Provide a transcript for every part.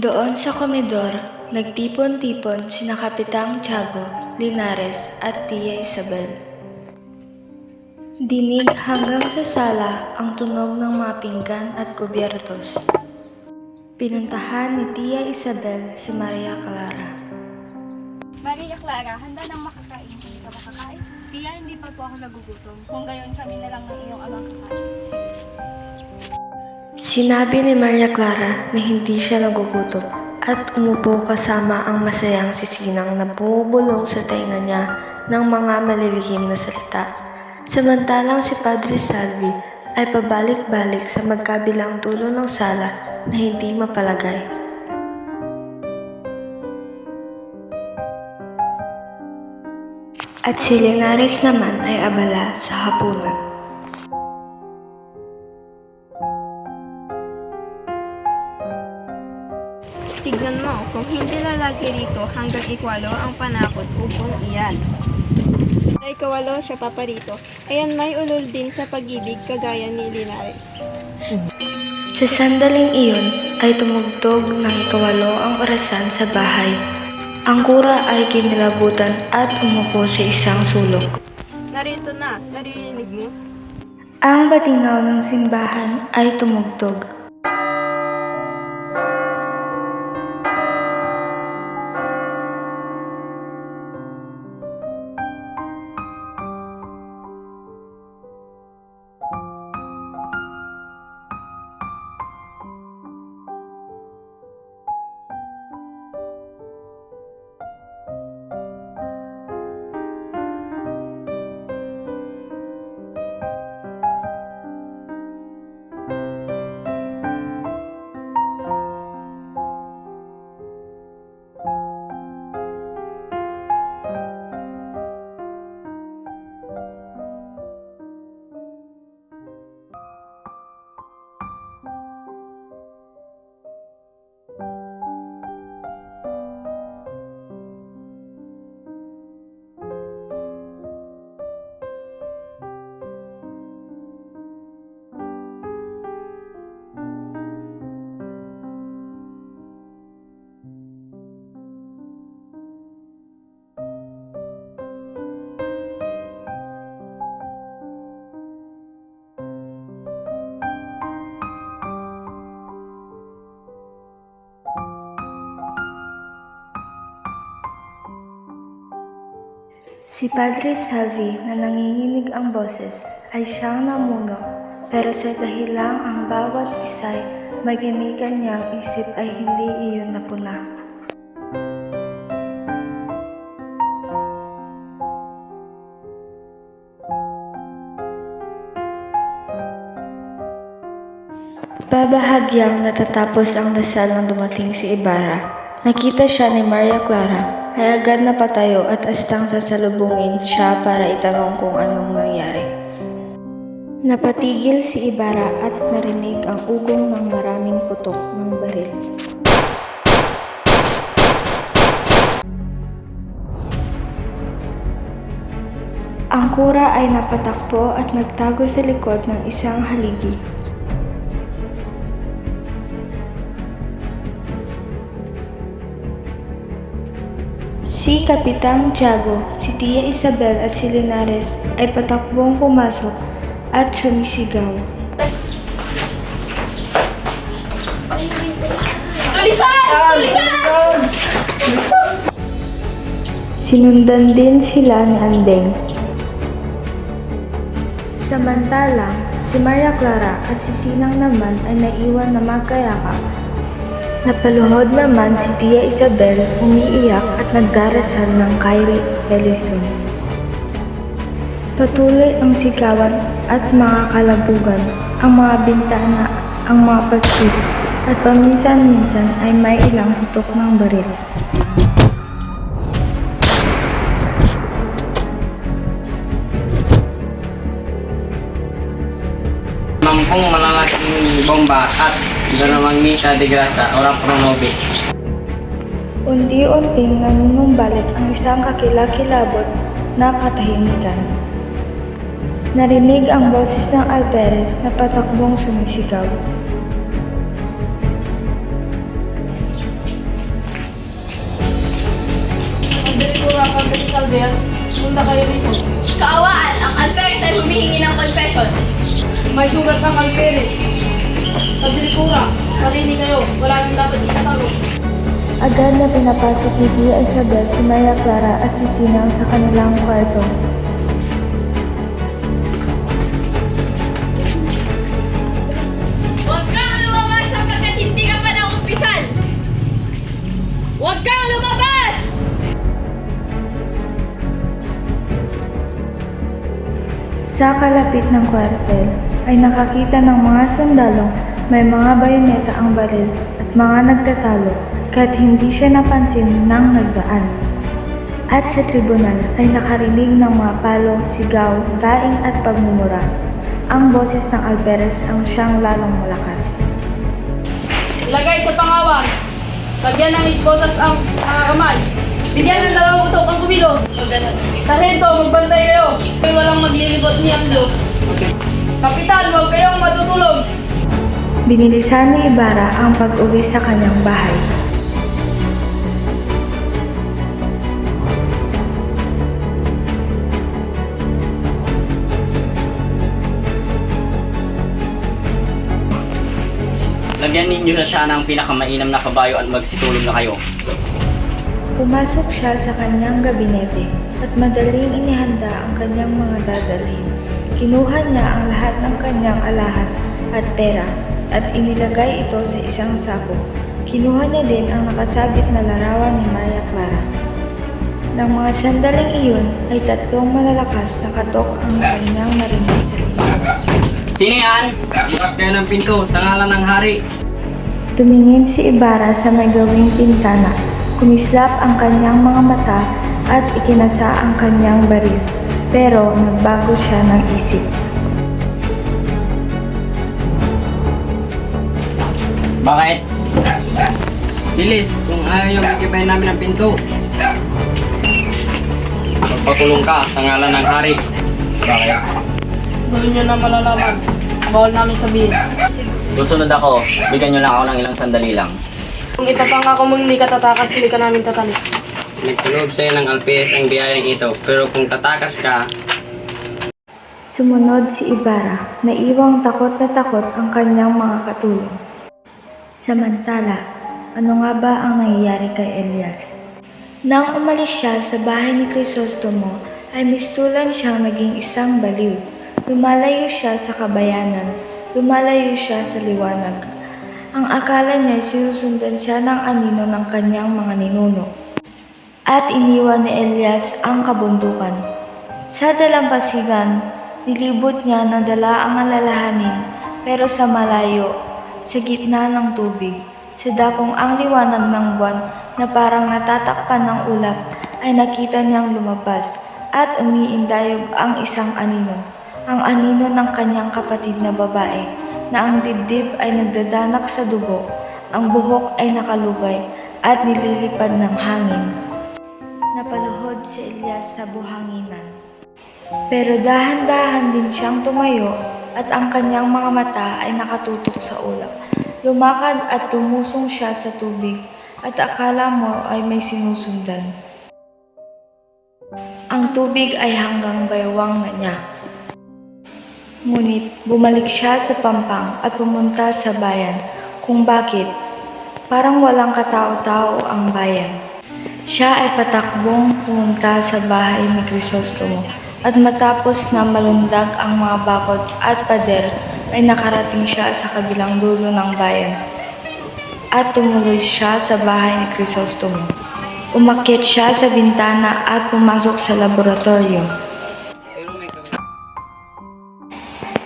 Doon sa komedor, nagtipon-tipon sina Kapitang Tiago, Linares at Tia Isabel. Dinig hanggang sa sala ang tunog ng mga pinggan at kubyertos. Pinuntahan ni Tia Isabel si Maria Clara. Maria Clara, handa nang makakain. Hindi ka makakain? Tia, hindi pa po ako nagugutom. Kung gayon kami na lang ng iyong amang kakain. Sinabi ni Maria Clara na hindi siya nagugutom at umupo kasama ang masayang si Sinang na bumubulong sa tainga niya ng mga malilihim na salita. Samantalang si Padre Salvi ay pabalik-balik sa magkabilang dulo ng sala na hindi mapalagay. At si Linares naman ay abala sa hapunan. Tignan mo, kung hindi lalaki rito hanggang ikwalo ang panakot upong iyan. Sa ikawalo siya paparito. Ayan, may ulol din sa pag-ibig kagaya ni Linares. Sa sandaling iyon ay tumugtog ng ikawalo ang orasan sa bahay. Ang kura ay kinilabutan at umupo sa isang sulok. Narito na, naririnig mo? Ang batingaw ng simbahan ay tumugtog. Si Padre Salvi na nanginginig ang boses ay siyang namuno, pero sa dahilang ang bawat isa'y maginikan niyang isip ay hindi iyon napuna. Babahagyang natatapos ang dasal nang dumating si Ibarra. Nakita siya ni Maria Clara ay agad napatayo at astang sasalubungin siya para itanong kung anong nangyari. Napatigil si Ibarra at narinig ang ugong ng maraming putok ng baril. Ang kura ay napatakbo at nagtago sa likod ng isang haligi. Si Kapitang Tiago, si Tia Isabel at si Linares ay patakbong pumasok at sumisigaw. Tulisan! Tulisan! Sinundan din sila ni Andeng. Samantalang, si Maria Clara at si Sinang naman ay naiwan na magkayakap. Napaluhod naman si Tia Isabel, umiiyak at nagdarasal ng Kyrie eleison. Patuloy ang sigawan at mga kalabugan, ang mga bintana, ang mga pasko, at paminsan-minsan ay may ilang putok ng baril. Mampung malaking bomba at dalawang misa de grasa ora pronobe. Unti-unting nanunumbalik ang isang kakilakilabot na katahimikan. Narinig ang boses ng alperes na patakbong sumisigaw. Albert, punta kayo rito. Kaawaan, ang Alperes ay humihingi ng confession. May sugat ng Alperes. Pagdilikura, marinig kayo. Wala nang dapat itatalo. Agad na pinapasok ni Tia Isabel si Maria Clara at si Sinang sa kanilang kwarto. Huwag kang lumabas sapagkat hindi ka pa naumpisal! Huwag kang lumabas! Sa kalapit ng kwartel ay nakakita ng mga sundalong may mga bayoneta ang baril at mga nagtatalo kahit hindi siya napansin ng nagdaan. At sa tribunal ay nakarinig ng mga palo, sigaw, daing at pagmumura. Ang boses ng Alperes ang siyang lalong malakas. Ilagay sa pangawan. Lagyan ng esposas ang kamay. Bigyan ng 2 utok ang kumilos. Sargento, magbantay kayo. Ay walang maglilibot ni ang Diyos. Kapitan, huwag kayong matutulog. Binilisan ni Ibarra ang pag-uwi sa kanyang bahay. Lagyan ninyo na siya ng pinakamainam na kabayo at magsitulog na kayo. Pumasok siya sa kanyang gabinete at madaling inihanda ang kanyang mga dadalhin. Kinuha niya ang lahat ng kanyang alahas at pera at inilagay ito sa isang sako. Kinuha niya din ang nakasabit na larawan ni Maria Clara. Nang mga sandaling iyon ay 3 malalakas na katok ang kanyang narinig sa likod. Sino yan? Bukas kayo ng pinto, sa ngalan ng hari. Tumingin si Ibarra sa may gawing pintana. Kumislap ang kanyang mga mata at ikinasa ang kanyang baril. Pero nagbago siya ng isip. Bakit? Bilis, kung ayaw yung magkibay namin ang pinto. Magpakulong ka sa ngalan ng hari. Bakit? Gawin nyo na malalaman. Bawal namin sabihin. Susunod ako, bigyan nyo lang ako ng ilang sandali lang. Kung ipapangako mong hindi ka tatakas, hindi ka namin tatalik. Nagtulob sa'yo ng Alperes ang biyayang ito, pero kung tatakas ka, Sumunod si Ibarra, naiwang takot na takot ang kanyang mga katulong. Samantala, ano nga ba ang nangyayari kay Elias? Nang umalis siya sa bahay ni Crisostomo, ay mistulan siyang naging isang baliw. Lumalayo siya sa kabayanan, lumalayo siya sa liwanag. Ang akala niya sinusundan siya ng anino ng kanyang mga ninuno. At iniwan ni Elias ang kabundukan. Sa dalampasigan, nilibot niya na dala ang alalahanin, pero sa malayo, sa gitna ng tubig, sa dakong ang liwanag ng buwan na parang natatakpan ng ulap, ay nakita niyang lumabas at umiindayog ang isang anino. Ang anino ng kanyang kapatid na babae, na ang dibdib ay nagdadanak sa dugo, ang buhok ay nakalugay at nililipad ng hangin. Napaluhod si Elias sa buhanginan. Pero dahan-dahan din siyang tumayo at ang kanyang mga mata ay nakatutok sa ulap. Lumakad at tumusong siya sa tubig at akala mo ay may sinusundan. Ang tubig ay hanggang baywang na niya. Ngunit bumalik siya sa pampang at pumunta sa bayan. Kung bakit, parang walang katao-tao ang bayan. Siya ay patakbong pumunta sa bahay ni Crisostomo at matapos na malundag ang mga bakod at pader ay nakarating siya sa kabilang dulo ng bayan at tumuloy siya sa bahay ni Crisostomo. Umakyat siya sa bintana at pumasok sa laboratorio.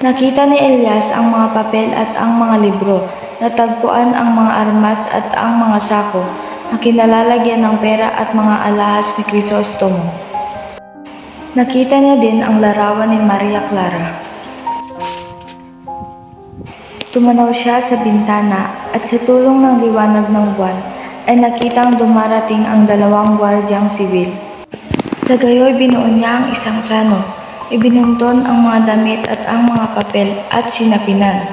Nakita ni Elias ang mga papel at ang mga libro. Natagpuan ang mga armas at ang mga sako na kinalalagyan ng pera at mga alahas ni Crisostomo. Nakita niya din ang larawan ni Maria Clara. Tumanaw siya sa bintana at sa tulong ng liwanag ng buwan ay nakitang dumarating ang 2 gwardyang sibil. Sa gayoy binuo niya ang isang plano. Ibinunton ang mga damit at ang mga papel at sinapinan.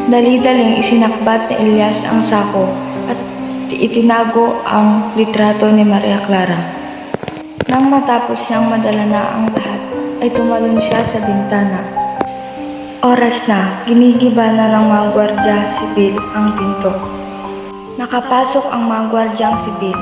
Dali-daling isinakbat ni Elias ang sako at itinago ang litrato ni Maria Clara. Nang matapos niyang madala na ang lahat, ay tumalon siya sa bintana. Oras na, ginigiba na ng mga gwardya sibil ang pinto. Nakapasok ang mga gwardyang sibil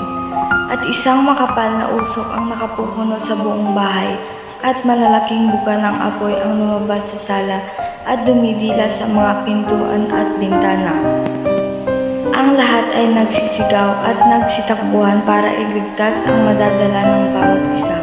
at isang makapal na usok ang nakapupuno sa buong bahay at malalaking buka ng apoy ang lumabas sa sala at dumidila sa mga pintuan at bintana. Ang lahat ay nagsisigaw at nagsitakbuhan para iligtas ang madadala ng bawat isa.